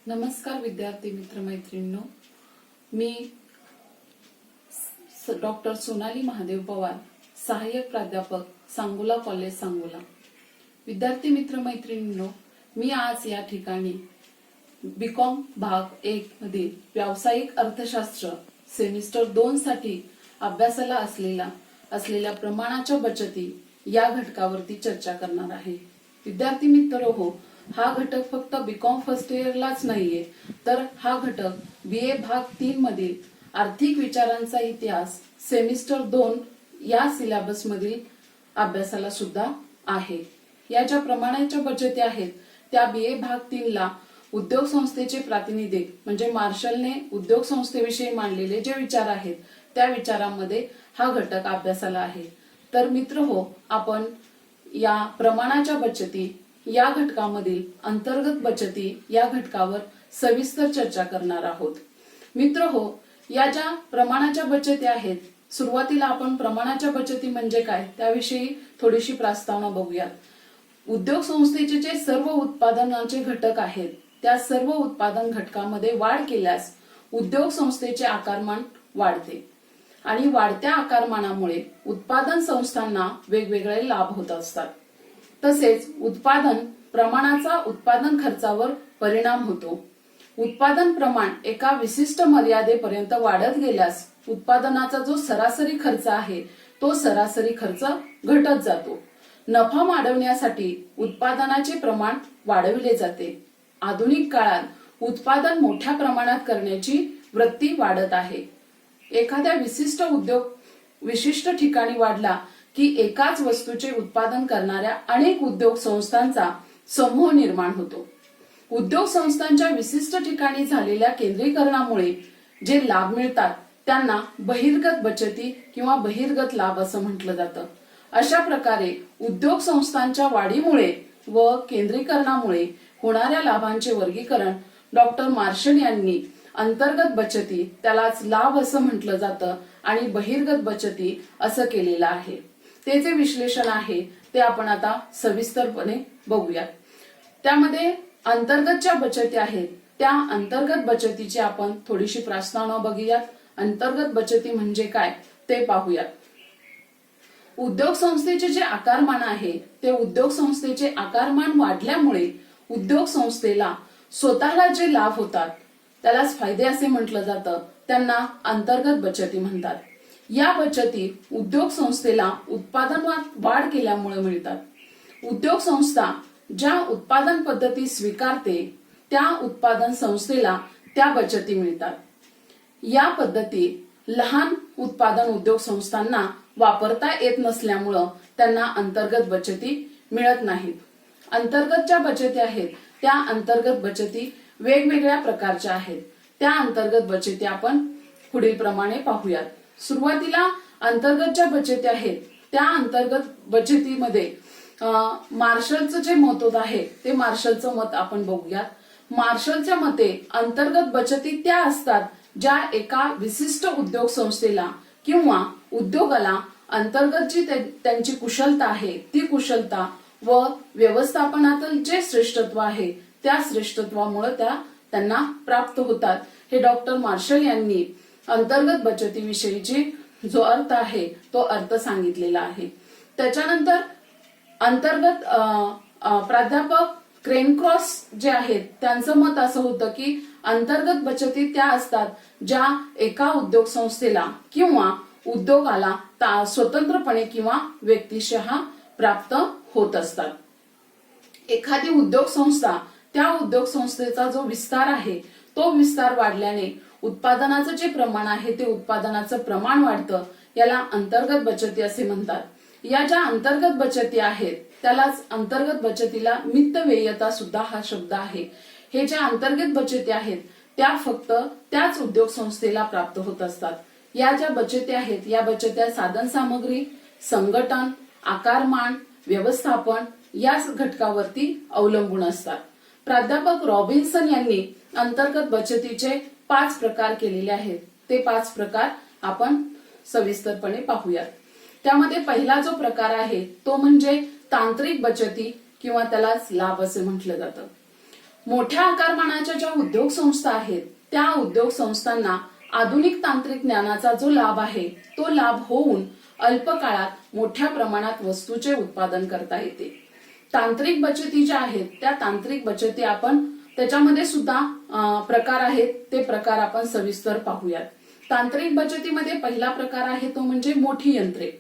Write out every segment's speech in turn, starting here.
नमस्कार विद्यार्थी मित्र मैत्रिणींनो, मी डॉक्टर सोनाली महादेव पवार, सहाय्यक प्राध्यापक, सांगोला कॉलेज सांगोला। विद्यार्थी मित्र मैत्रिणींनो, मी आज या ठिकाणी बीकॉम भाग 1 मधील व्यावसायिक अर्थशास्त्र सेमिस्टर 2 साठी अभ्यासाला असलेल्या प्रमाणाच्या बचती या घटकावरती चर्चा करणार आहे। विद्यार्थी मित्रहो, हा घटक फक्त बीकॉम फर्स्ट इयरलाच नाहीये, तर हा घटक बीए भाग 3 मधील आर्थिक विचारांचा इतिहास सेमिस्टर 2 या सिलेबस मधील अभ्यासाला सुद्धा आहे। या ज्या प्रमाणाच्या बचती आहेत त्या बीए भाग 3 ला उद्योग संस्थेचे प्रातिनिधिक म्हणजे मार्शलने उद्योग संस्थेविषयी मांडलेले जे विचार आहेत त्या विचारांमध्ये हा घटक अभ्यासाला आहे। तर मित्रहो, आपण या प्रमाणाच्या बचती या घटकामधील अंतर्गत बचती या घटकावर सविस्तर चर्चा करणार आहोत। मित्रहो, या ज्या प्रमाणाच्या बचती आहेत, सुरुवातीला आपण प्रमाणाच्या बचती म्हणजे काय त्याविषयी थोडीशी प्रस्तावना बघूयात। उद्योग संस्थेचे जे सर्व उत्पादनाचे घटक आहेत त्या सर्व उत्पादन घटकामध्ये वाढ केल्यास उद्योग संस्थेचे आकारमान वाढते आणि वाढत्या आकारमानामुळे उत्पादन संस्थांना वेगवेगळे लाभ होत असतात। तसेच उत्पादन प्रमाणाचा उत्पादन खर्चावर परिणाम होतो। उत्पादन प्रमाण एका विशिष्ट मर्यादेपर्यंत वाढत गेल्यास उत्पादनाचा जो सरासरी खर्च आहे तो सरासरी खर्च घटत जातो। नफा वाढवण्यासाठी उत्पादनाचे प्रमाण वाढविले जाते। आधुनिक काळात उत्पादन मोठ्या प्रमाणात करण्याची वृत्ती वाढत आहे। एखाद्या विशिष्ट उद्योग विशिष्ट ठिकाणी वाढला की एकाच वस्तूचे उत्पादन करणाऱ्या अनेक उद्योग संस्थांचा समूह निर्माण होतो। उद्योग संस्थांच्या विशिष्ट ठिकाणी झालेल्या केंद्रीकरणामुळे जे लाभ मिळतात त्यांना बहिर्गत बचती किंवा बहिर्गत लाभ असं म्हटलं जातं। अशा प्रकारे उद्योग संस्थांच्या वाढीमुळे व केंद्रीकरणामुळे होणाऱ्या लाभांचे वर्गीकरण डॉक्टर मार्शल यांनी अंतर्गत बचती त्यालाच लाभ असं म्हटलं जातं आणि बहिर्गत बचती असं केलेलं आहे। ते जे विश्लेषण आहे ते आपण आता सविस्तरपणे बघूयात। त्यामध्ये अंतर्गत ज्या बचती आहेत त्या अंतर्गत बचतीची आपण थोडीशी प्रस्तावना बघूयात। अंतर्गत बचती म्हणजे काय ते पाहूयात। उद्योग संस्थेचे जे आकारमान आहे ते उद्योग संस्थेचे आकारमान वाढल्यामुळे उद्योग संस्थेला स्वतःला जे लाभ होतात त्यालाच फायदे असे म्हटलं जातं, त्यांना अंतर्गत बचती म्हणतात। या बचती उद्योग संस्थेला उत्पादनात वाढ केल्यामुळे मिळतात। उद्योग संस्था ज्या उत्पादन पद्धती स्वीकारते त्या उत्पादन संस्थेला त्या बचती मिळतात। या पद्धती लहान उत्पादन उद्योग संस्थांना वापरता येत नसल्यामुळे त्यांना अंतर्गत बचती मिळत नाहीत। अंतर्गत ज्या बचती आहेत त्या अंतर्गत बचती वेगवेगळ्या प्रकारच्या आहेत। त्या अंतर्गत बचती आपण पुढील प्रमाणे पाहूयात। सुरुवातीला अंतर्गत ज्या बचती आहेत त्या अंतर्गत बचतीमध्ये मार्शलचं जे मत आहे ते मार्शलचं मत आपण बघूयात। मार्शलच्या मते अंतर्गत बचती त्या असतात ज्या एका विशिष्ट उद्योग संस्थेला किंवा उद्योगाला अंतर्गत जी त्यांची कुशलता आहे ती कुशलता व व्यवस्थापनातील जे श्रेष्ठत्व आहे त्या श्रेष्ठत्वामुळे त्यांना प्राप्त होतात। हे डॉक्टर मार्शल यांनी अंतर्गत बचतीविषयीची जो अर्थ आहे तो अर्थ सांगितलेला आहे। त्याच्यानंतर अंतर्गत प्राध्यापक क्रेनक्रॉस जे आहेत त्यांचं मत असं होतं की अंतर्गत बचती त्या असतात ज्या एका उद्योग संस्थेला किंवा उद्योगाला स्वतंत्रपणे किंवा व्यक्तिशः प्राप्त होत असतात। एखादी उद्योग संस्था त्या उद्योग संस्थेचा जो विस्तार आहे तो विस्तार वाढल्याने उत्पादनाचं जे प्रमाण आहे ते उत्पादनाचं प्रमाण वाढतं, याला अंतर्गत बचती असे म्हणतात। या ज्या अंतर्गत बचती आहेत त्यालाच अंतर्गत बचतीला मितव्ययता सुद्धा हा शब्द आहे। हे ज्या अंतर्गत बचती आहेत त्या फक्त त्याच उद्योग संस्थेला प्राप्त होत असतात। या ज्या बचती आहेत या बचत्या साधन सामग्री, संघटन, आकारमान, व्यवस्थापन या घटकावरती अवलंबून असतात। प्राध्यापक रॉबिन्सन यांनी अंतर्गत बचतीचे 5 प्रकार केलेले आहेत। ते 5 प्रकार आपण सविस्तरपणे पाहूयात। त्यामध्ये पहिला जो प्रकार आहे तो म्हणजे तांत्रिक बचती किंवा त्यालाच लाभ असे म्हटलं जातं। मोठ्या आकारमानाच्या ज्या उद्योग संस्था आहेत त्या उद्योग संस्थांना आधुनिक तांत्रिक ज्ञानाचा जो लाभ आहे तो लाभ होऊन अल्प काळात मोठ्या प्रमाणात वस्तूचे उत्पादन करता येते. तांत्रिक बचती ज्या आहेत त्या तांत्रिक बचती आपण त्याच्यामध्ये सुद्धा प्रकार आहेत, ते प्रकार आपण सविस्तर पाहूयात. तांत्रिक बचतीमध्ये पहिला प्रकार आहे तो म्हणजे मोठी यंत्रे.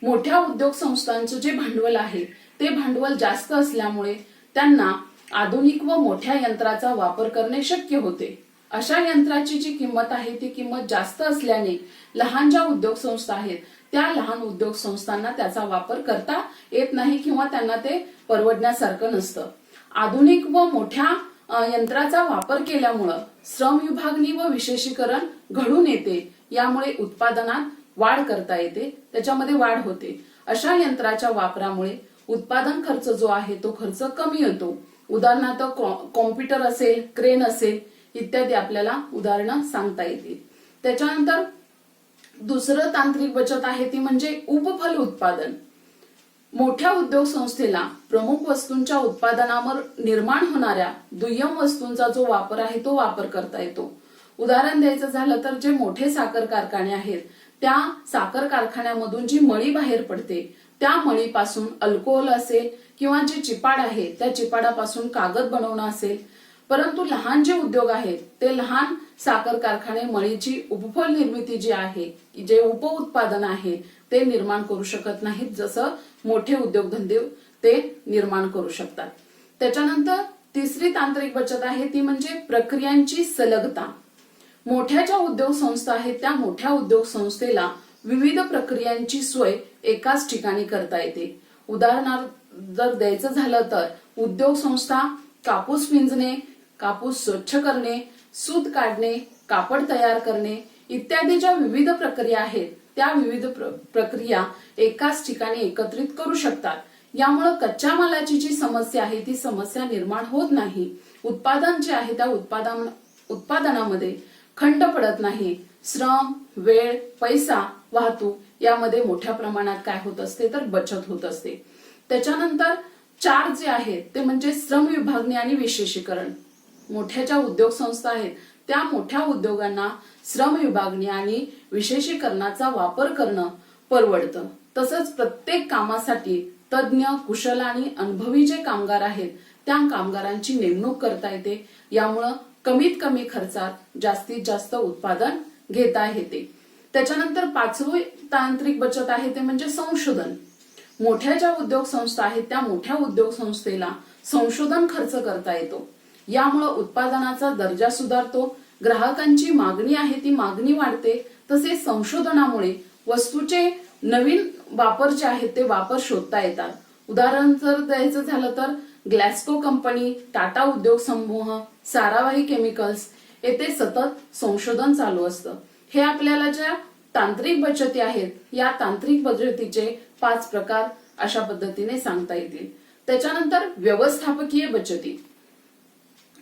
मोठ्या उद्योग संस्थांचं जे भांडवल आहे ते भांडवल जास्त असल्यामुळे त्यांना आधुनिक व मोठ्या यंत्राचा वापर करणे शक्य होते. अशा यंत्राची जी किंमत आहे ती किंमत जास्त असल्याने लहान ज्या उद्योग संस्था आहेत त्या लहान उद्योग संस्थांना त्याचा वापर करता येत नाही किंवा त्यांना ते परवडण्यासारखं नसतं. आधुनिक व मोठ्या यंत्राचा वापर केल्यामुळं श्रम विभागणी व विशेषीकरण घडून येते. यामुळे उत्पादनात वाढ करता येते, त्याच्यामध्ये वाढ होते. अशा यंत्राच्या वापरामुळे उत्पादन खर्च जो आहे तो खर्च कमी होतो. उदाहरणार्थ कॉम्प्युटर असेल, क्रेन असेल इत्यादी आपल्याला उदाहरणं सांगता येतील. त्याच्यानंतर दुसरं तांत्रिक बचत आहे ती म्हणजे उपफल उत्पादन. मोठ्या उद्योग संस्थेला प्रमुख वस्तूंच्या उत्पादनावर निर्माण होणाऱ्या दुय्यम वस्तूंचा जो वापर आहे तो वापर करता येतो. उदाहरण द्यायचं झालं तर जे मोठे साखर कारखाने आहेत त्या साखर कारखान्यामधून जी मळी बाहेर पडते त्या मळीपासून अल्कोहोल असेल किंवा जे चिपाड आहे त्या चिपाडापासून कागद बनवणं असेल. परंतु लहान जे उद्योग आहेत ते लहान साखर कारखाने मळीची उपफल निर्मिती जी आहे, जे उपउत्पादन आहे ते निर्माण करू शकत नाहीत, जसं मोठे उद्योगधंदे ते निर्माण करू शकतात. त्याच्यानंतर तिसरी तांत्रिक बचत आहे ती म्हणजे प्रक्रियांची सलगता. मोठ्या ज्या उद्योग संस्था आहेत त्या मोठ्या उद्योग संस्थेला विविध प्रक्रियांची सोय एकाच ठिकाणी करता येते. उदाहरणार्थ जर द्यायचं झालं तर उद्योग संस्था कापूस पिंजणे, कापूस स्वच्छ करणे, सूत काढणे, कापड तयार करणे इत्यादी ज्या विविध प्रक्रिया आहेत त्या विविध प्रक्रिया एकाच ठिकाणी एकत्रित करू शकतात. यामुळे कच्च्या मालाची जी समस्या आहे ती समस्या निर्माण होत नाही. उत्पादन जे आहे त्या उत्पादनामध्ये खंड पडत नाही. श्रम, वेळ, पैसा, वाहतूक यामध्ये मोठ्या प्रमाणात काय होत असते तर बचत होत असते. त्याच्यानंतर 4 जे आहेत ते म्हणजे श्रम विभागणी आणि विशेषीकरण. मोठ्या ज्या उद्योग संस्था आहेत त्या मोठ्या उद्योगांना श्रम विभागणी आणि विशेषीकरणाचा वापर करणं परवडतं. तसंच प्रत्येक कामासाठी तज्ञ, कुशल आणि अनुभवी जे कामगार आहेत त्या कामगारांची नेमणूक करता येते. यामुळं कमीत कमी खर्चात जास्तीत जास्त उत्पादन घेता येते. त्याच्यानंतर 5वी तांत्रिक बचत आहे ते म्हणजे संशोधन. मोठ्या ज्या उद्योग संस्था आहेत त्या मोठ्या उद्योग संस्थेला संशोधन खर्च करता येतो. यामुळे उत्पादनाचा दर्जा सुधारतो, ग्राहकांची मागणी आहे ती मागणी वाढते. तसेच संशोधनामुळे वस्तूचे नवीन वापर जे आहेत ते वापर शोधता येतात. उदाहरण जर द्यायचं झालं तर ग्लॅस्को कंपनी, टाटा उद्योग समूह, साराभाई केमिकल्स येथे सतत संशोधन चालू असतं. हे आपल्याला ज्या तांत्रिक बचती आहेत या तांत्रिक बचतीचे 5 प्रकार अशा पद्धतीने सांगता येतील. त्याच्यानंतर व्यवस्थापकीय बचती.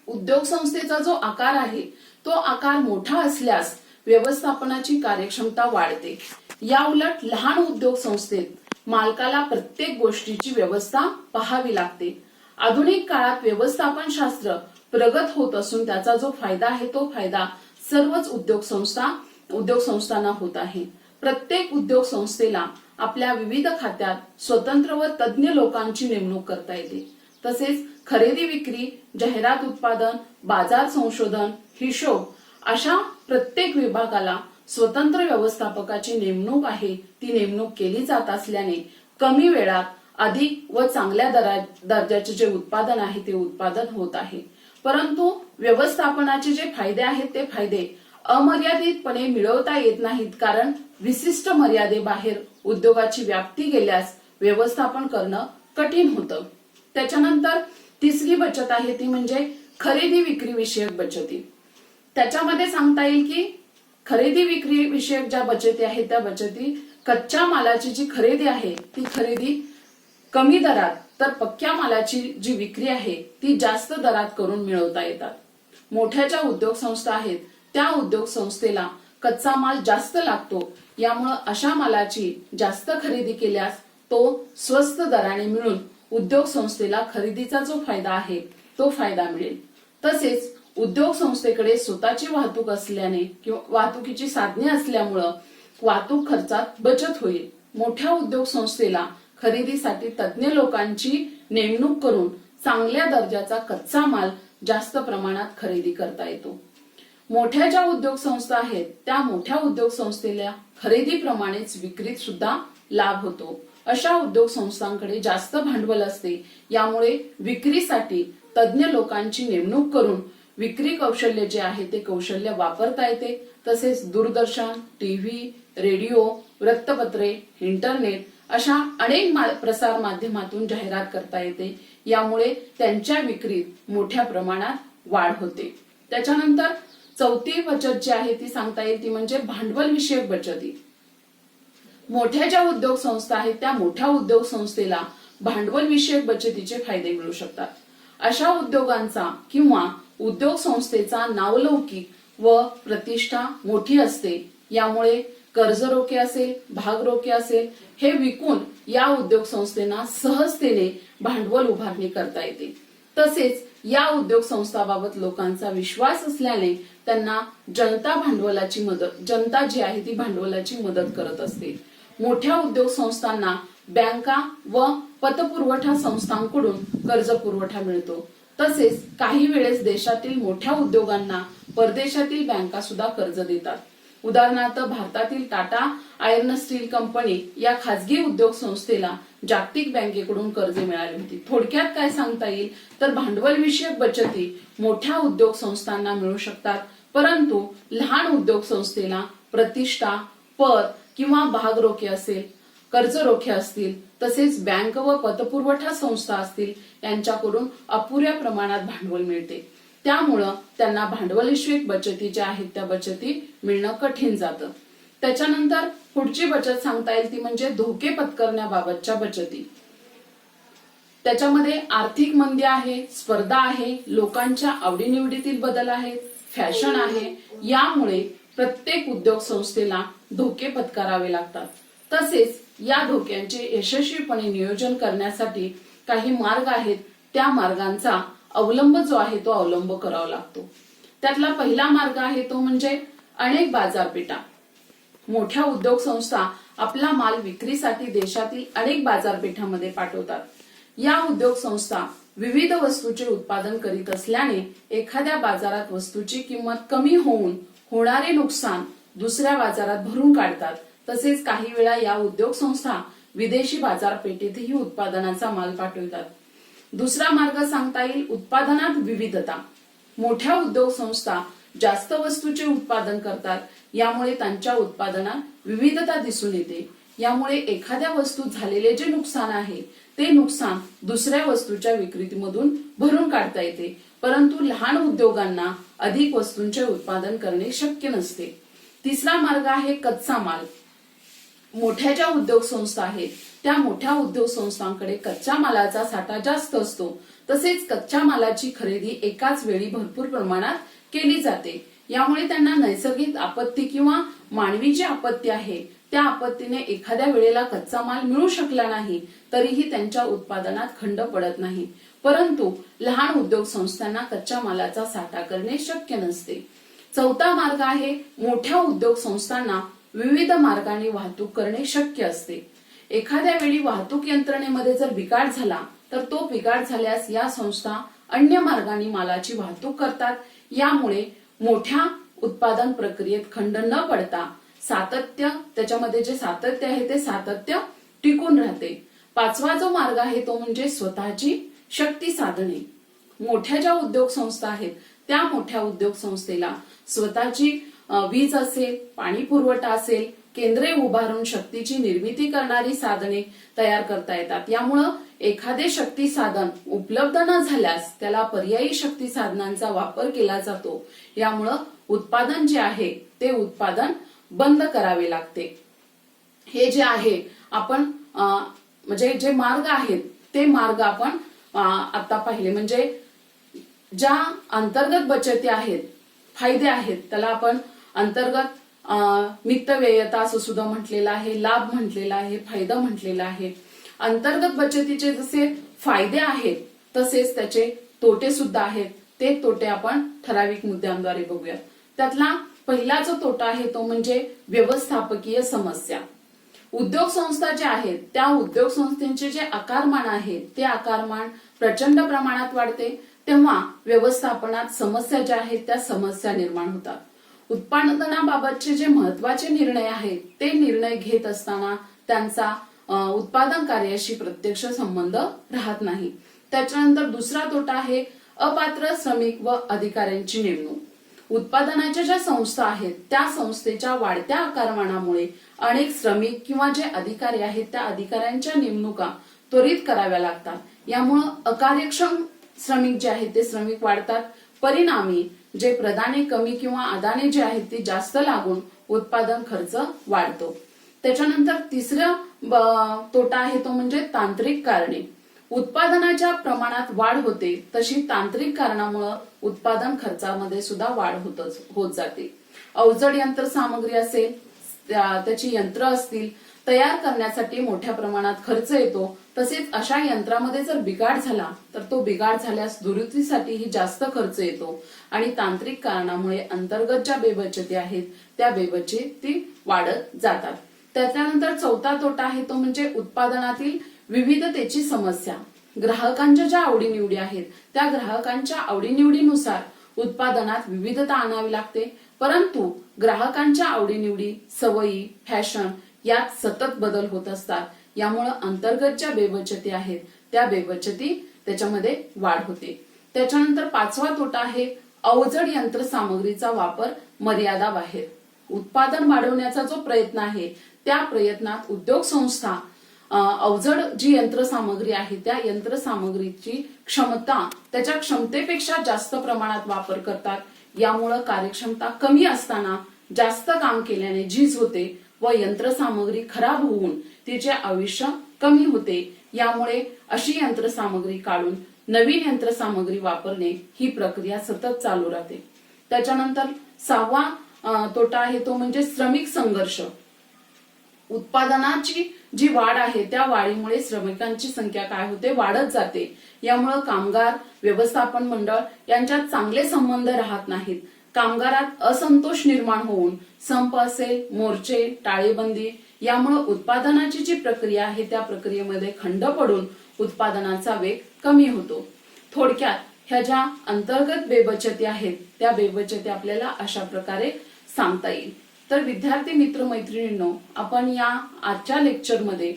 उद्योग संस्थेचा जो आकार आहे तो आकार मोठा असल्यास व्यवस्थापनाची कार्यक्षमता वाढते. या उलट लहान उद्योग संस्थेत मालकाला प्रत्येक गोष्टीची व्यवस्था पाहावी लागते. आधुनिक काळात व्यवस्थापन शास्त्र प्रगत होत असून त्याचा जो फायदा आहे तो फायदा सर्वच उद्योग संस्थांना होत आहे. प्रत्येक उद्योग संस्थेला आपल्या विविध खात्यात स्वतंत्र व तज्ञ लोकांची नेमणूक करता येते. तसेच खरेदी विक्री, जाहिरात उत्पादन, बाजार संशोधन, हिशोब अशा प्रत्येक विभागाला स्वतंत्र व्यवस्थापकाची नेमणूक आहे ती नेमणूक केली जात असल्याने कमी वेळात अधिक व चांगल्या दर्जाचे जे उत्पादन आहे ते उत्पादन होत आहे. परंतु व्यवस्थापनाचे जे फायदे आहेत ते फायदे अमर्यादितपणे मिळवता येत नाहीत, कारण विशिष्ट मर्यादेबाहेर उद्योगाची व्याप्ती गेल्यास व्यवस्थापन करणं कठीण होतं. त्याच्यानंतर 3री बचत आहे ती म्हणजे खरेदी विक्री विषयक बचती. त्याच्यामध्ये सांगता येईल की खरेदी विक्री विषयक ज्या बचती आहेत त्या बचती कच्च्या मालाची जी खरेदी आहे ती खरेदी कमी दरात तर पक्क्या मालाची जी विक्री आहे ती जास्त दरात करून मिळवता येतात. मोठ्या ज्या उद्योग संस्था आहेत त्या उद्योग संस्थेला कच्चा माल जास्त लागतो. यामुळे अशा मालाची जास्त खरेदी केल्यास तो स्वस्त दराने मिळून उद्योग संस्थेला खरेदीचा जो फायदा आहे तो फायदा मिळेल. तसेच उद्योग संस्थेकडे स्वतःची वाहतूक असल्याने किंवा वाहतुकीची साधने असल्यामुळं वाहतूक खर्चात बचत होईल. मोठ्या उद्योग संस्थेला खरेदीसाठी तज्ज्ञ लोकांची नेमणूक करून चांगल्या दर्जाचा कच्चा माल जास्त प्रमाणात खरेदी करता येतो. मोठ्या ज्या उद्योग संस्था आहेत त्या मोठ्या उद्योग संस्थेला खरेदीप्रमाणेच विक्रीत सुद्धा लाभ होतो. अशा उद्योग संस्थांकडे जास्त भांडवल असते. यामुळे विक्रीसाठी तज्ज्ञ लोकांची नेमणूक करून विक्री कौशल्य जे आहे ते कौशल्य वापरता येते. तसेच दूरदर्शन, टीव्ही, रेडिओ, वृत्तपत्रे, इंटरनेट अशा अनेक प्रसार माध्यमातून जाहिरात करता येते. यामुळे त्यांच्या विक्रीत मोठ्या प्रमाणात वाढ होते. त्याच्यानंतर चौथी बचत जी आहे ती सांगता येईल ती म्हणजे भांडवल विषयक बचती. मोठ्या ज्या उद्योग संस्था आहेत त्या मोठ्या उद्योग संस्थेला भांडवल विषयक बचतीचे फायदे मिळू शकतात. अशा उद्योगांचा किंवा उद्योग संस्थेचा नावलौकिक व प्रतिष्ठा मोठी असते. यामुळे कर्ज रोखे असेल, भाग रोखे असेल हे विकून या उद्योग संस्थेना सहजतेने भांडवल उभारणी करता येते. तसेच या उद्योग संस्थाबाबत लोकांचा विश्वास असल्याने त्यांना जनता जी आहे ती भांडवलाची मदत करत असते. मोठ्या उद्योग संस्थांना बँका व पतपुरवठा संस्थांकडून कर्ज पुरवठा मिळतो. तसेच काही वेळेस देशातील मोठ्या उद्योगांना परदेशातील बँका सुद्धा कर्ज देतात. उदाहरणार्थ भारतातील टाटा आयर्न स्टील कंपनी या खासगी उद्योग संस्थेला जागतिक बँकेकडून कर्ज मिळाली होती. थोडक्यात काय सांगता येईल तर भांडवल विषयक बचती मोठ्या उद्योग संस्थांना मिळू शकतात, परंतु लहान उद्योग संस्थेला प्रतिष्ठा, पत किंवा भाग रोखे असेल, कर्ज रोखे असतील, तसेच बँक व पतपुरवठा संस्था असतील यांच्याकडून अपुऱ्या प्रमाणात भांडवल मिळते. त्यामुळं त्यांना भांडवलविषयक बचती ज्या आहेत त्या बचती मिळणं कठीण जातं. त्याच्यानंतर पुढची बचत सांगता येईल ती म्हणजे धोके पत्करण्याबाबतच्या बचती. त्याच्यामध्ये आर्थिक मंदी आहे, स्पर्धा आहे, लोकांच्या आवडीनिवडीतील बदल आहेत, फॅशन आहे. यामुळे प्रत्येक उद्योग संस्थेला धोके पत्करावे लागतात. तसेच या धोक्यांचे यशस्वीपणे नियोजन करण्यासाठी काही मार्ग आहेत. त्या मार्गांचा अवलंब जो आहे तो अवलंब करावा लागतो. त्यातला पहिला मार्ग आहे तो म्हणजे अनेक बाजारपेठा. मोठ्या उद्योग संस्था आपला माल विक्रीसाठी देशातील अनेक बाजारपेठांमध्ये पाठवतात. या उद्योग संस्था विविध वस्तूंचे उत्पादन करीत असल्याने एखाद्या बाजारात वस्तूची किंमत कमी होऊन होणारे नुकसान दुसऱ्या बाजारात भरून काढतात. तसेच काही वेळा या उद्योग संस्था विदेशी बाजारपेठेतही उत्पादनाचा माल पाठवतात. दुसरा मार्ग सांगता येईल उत्पादनात विविधता. मोठ्या उद्योग संस्था जास्त वस्तूचे उत्पादन करतात. यामुळे त्यांच्या उत्पादनात विविधता दिसून येते. यामुळे एखाद्या वस्तूत झालेले जे नुकसान आहे ते नुकसान दुसऱ्या वस्तूच्या विक्रीमधून भरून काढता येते. परंतु लहान उद्योगांना अधिक वस्तूंचे उत्पादन करणे शक्य नसते. तिसरा मार्ग आहे कच्चा माल. मोठ्या ज्या उद्योग संस्था आहेत त्या मोठ्या उद्योग संस्थांकडे कच्च्या मालाचा साठा जास्त असतो. तसेच कच्च्या मालाची खरेदी एकाच वेळी भरपूर प्रमाणात केली जाते. यामुळे त्यांना नैसर्गिक आपत्ती किंवा मानवी जी आपत्ती आहे त्या आपत्तीने एखाद्या वेळेला कच्चा माल मिळू शकला नाही तरीही त्यांच्या उत्पादनात खंड पडत नाही. परंतु लहान उद्योग संस्थांना कच्च्या मालाचा साठा करणे शक्य नसते. चौथा मार्ग आहे मोठ्या उद्योग संस्थांना विविध मार्गाने वाहतूक करणे शक्य असते. एखाद्या वेळी वाहतूक यंत्रणेमध्ये जर बिघाड झाला तर तो बिघाड झाल्यास या संस्था अन्य मार्गाने मालाची वाहतूक करतात. यामुळे मोठ्या उत्पादन प्रक्रियेत खंड न पडता सातत्य, त्याच्यामध्ये जे सातत्य आहे ते सातत्य टिकून राहते. पाचवा जो मार्ग आहे तो म्हणजे स्वतःची शक्ती साधने. मोठ्या ज्या उद्योग संस्था आहेत त्या मोठ्या उद्योग संस्थेला स्वतःची वीज असेल, पाणी पुरवठा असेल, केंद्रे उभारून शक्तीची निर्मिती करणारी साधने तयार करता येतात. यामुळं एखादे शक्ती साधन उपलब्ध न झाल्यास त्याला पर्यायी शक्ती साधनांचा वापर केला जातो. यामुळं उत्पादन जे आहे ते उत्पादन बंद करावे लागते. हे जे आहे आपण म्हणजे जे मार्ग आहेत ते मार्ग आपण आता पाहिले. म्हणजे ज्या अंतर्गत बचती आहेत, फायदे आहेत, त्याला आपण अंतर्गत मितव्ययता असं सुद्धा म्हटलेलं आहे, लाभ म्हटलेला आहे, फायदा म्हटलेला आहे. अंतर्गत बचतीचे जसे फायदे आहेत तसेच त्याचे तोटे सुद्धा आहेत. ते तोटे आपण ठराविक मुद्द्यांद्वारे बघूया. त्यातला पहिला जो तोटा आहे तो म्हणजे व्यवस्थापकीय समस्या. उद्योग संस्था ज्या आहेत त्या उद्योग संस्थेचे जे आकारमान आहे ते आकारमान प्रचंड प्रमाणात वाढते, तेव्हा व्यवस्थापनात समस्या ज्या आहेत त्या समस्या निर्माण होतात. उत्पादनाबाबतचे जे महत्वाचे निर्णय आहेत ते निर्णय घेत असताना त्यांचा उत्पादन कार्याशी प्रत्यक्ष संबंध राहत नाही. त्याच्यानंतर दुसरा तोटा आहे अपात्र श्रमिक व अधिकाऱ्यांची नेमणूक. उत्पादनाच्या ज्या संस्था आहेत त्या संस्थेच्या वाढत्या आकारमानामुळे अनेक श्रमिक किंवा जे अधिकारी आहेत त्या अधिकाऱ्यांच्या नेमणुका त्वरित कराव्या लागतात. यामुळे अकार्यक्षम श्रमिक जे आहेत ते श्रमिक वाढतात. परिणामी जे प्रदाने कमी किंवा आदाने जे आहेत ते जास्त लागून उत्पादन खर्च वाढतो. त्याच्यानंतर तिसरा तोटा आहे तो म्हणजे तांत्रिक कारणे. उत्पादनाच्या प्रमाणात वाढ होते तशी तांत्रिक कारणामुळे उत्पादन खर्चामध्ये सुद्धा वाढ होत जाते. अवजड यंत्रसामग्री असेल, त्याची यंत्र असतील, तयार करण्यासाठी मोठ्या प्रमाणात खर्च येतो. तसेच अशा यंत्रामध्ये जर बिघाड झाला तर तो बिघाड झाल्यास दुरुस्तीसाठीही जास्त खर्च येतो आणि तांत्रिक कारणामुळे अंतर्गत ज्या बेबचती आहेत त्या बेबचती वाढत जातात. त्याच्यानंतर चौथा तोटा आहे तो म्हणजे उत्पादनातील विविधतेची समस्या. ग्राहकांच्या ज्या आवडीनिवडी आहेत त्या ग्राहकांच्या आवडीनिवडीनुसार उत्पादनात विविधता आणावी लागते, परंतु ग्राहकांच्या आवडीनिवडी, सवयी, फॅशन यात सतत बदल होत असतात. यामुळे अंतर्गत ज्या बेबचती आहेत त्या बेबचती त्याच्यामध्ये वाढ होते. त्याच्यानंतर पाचवा तोटा आहे अवजड यंत्रसामग्रीचा वापर मर्यादा बाहेर. उत्पादन वाढवण्याचा जो प्रयत्न आहे त्या प्रयत्नात उद्योग संस्था अवजड जी यंत्रसामग्री आहे त्या यंत्रसामग्रीची क्षमता त्याच्या क्षमतेपेक्षा जास्त प्रमाणात वापर करतात. यामुळे कार्यक्षमता कमी असताना जास्त काम केल्याने झीज होते व यंत्रसामग्री खराब होऊन तिचे आयुष्य कमी होते. यामुळे अशी यंत्रसामग्री काढून नवीन यंत्रसामग्री वापरणे ही प्रक्रिया सतत चालू राहते. त्याच्यानंतर सहावा तोटा आहे तो म्हणजे श्रमिक संघर्ष. उत्पादनाची जी वाढ आहे त्या वाढीमुळे श्रमिकांची संख्या काय होते, वाढत जाते. यामुळे कामगार व्यवस्थापन मंडळ यांच्यात चांगले संबंध राहत नाहीत. कामगारात असंतोष निर्माण होऊन संप असेल, मोर्चे, टाळेबंदी यामुळे उत्पादनाची जी प्रक्रिया आहे त्या प्रक्रियेमध्ये खंड पडून उत्पादनाचा वेग कमी होतो. थोडक्यात ह्या ज्या अंतर्गत बेबचती आहेत त्या बेबचती आपल्याला अशा प्रकारे सांगता येईल. तर विद्यार्थी मित्र मैत्रिणींनो, आपण या आजच्या लेक्चरमध्ये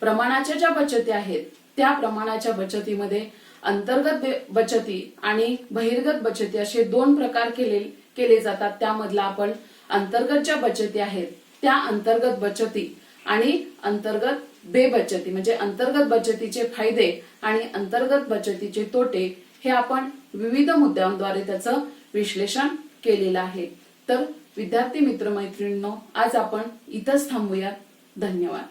प्रमाणाच्या ज्या बचती आहेत त्या प्रमाणाच्या बचतीमध्ये अंतर्गत बचती आणि बहिर्गत बचती असे दोन प्रकार केले जातात. त्यामधला आपण अंतर्गत ज्या बचती आहेत त्या अंतर्गत बचती आणि अंतर्गत बेबचती म्हणजे अंतर्गत बचतीचे फायदे आणि अंतर्गत बचतीचे तोटे हे आपण विविध मुद्द्यांद्वारे त्याचं विश्लेषण केलेलं आहे. तर विद्यार्थी मित्र मैत्रिणींनो, आज आपण इथंच थांबूया. धन्यवाद.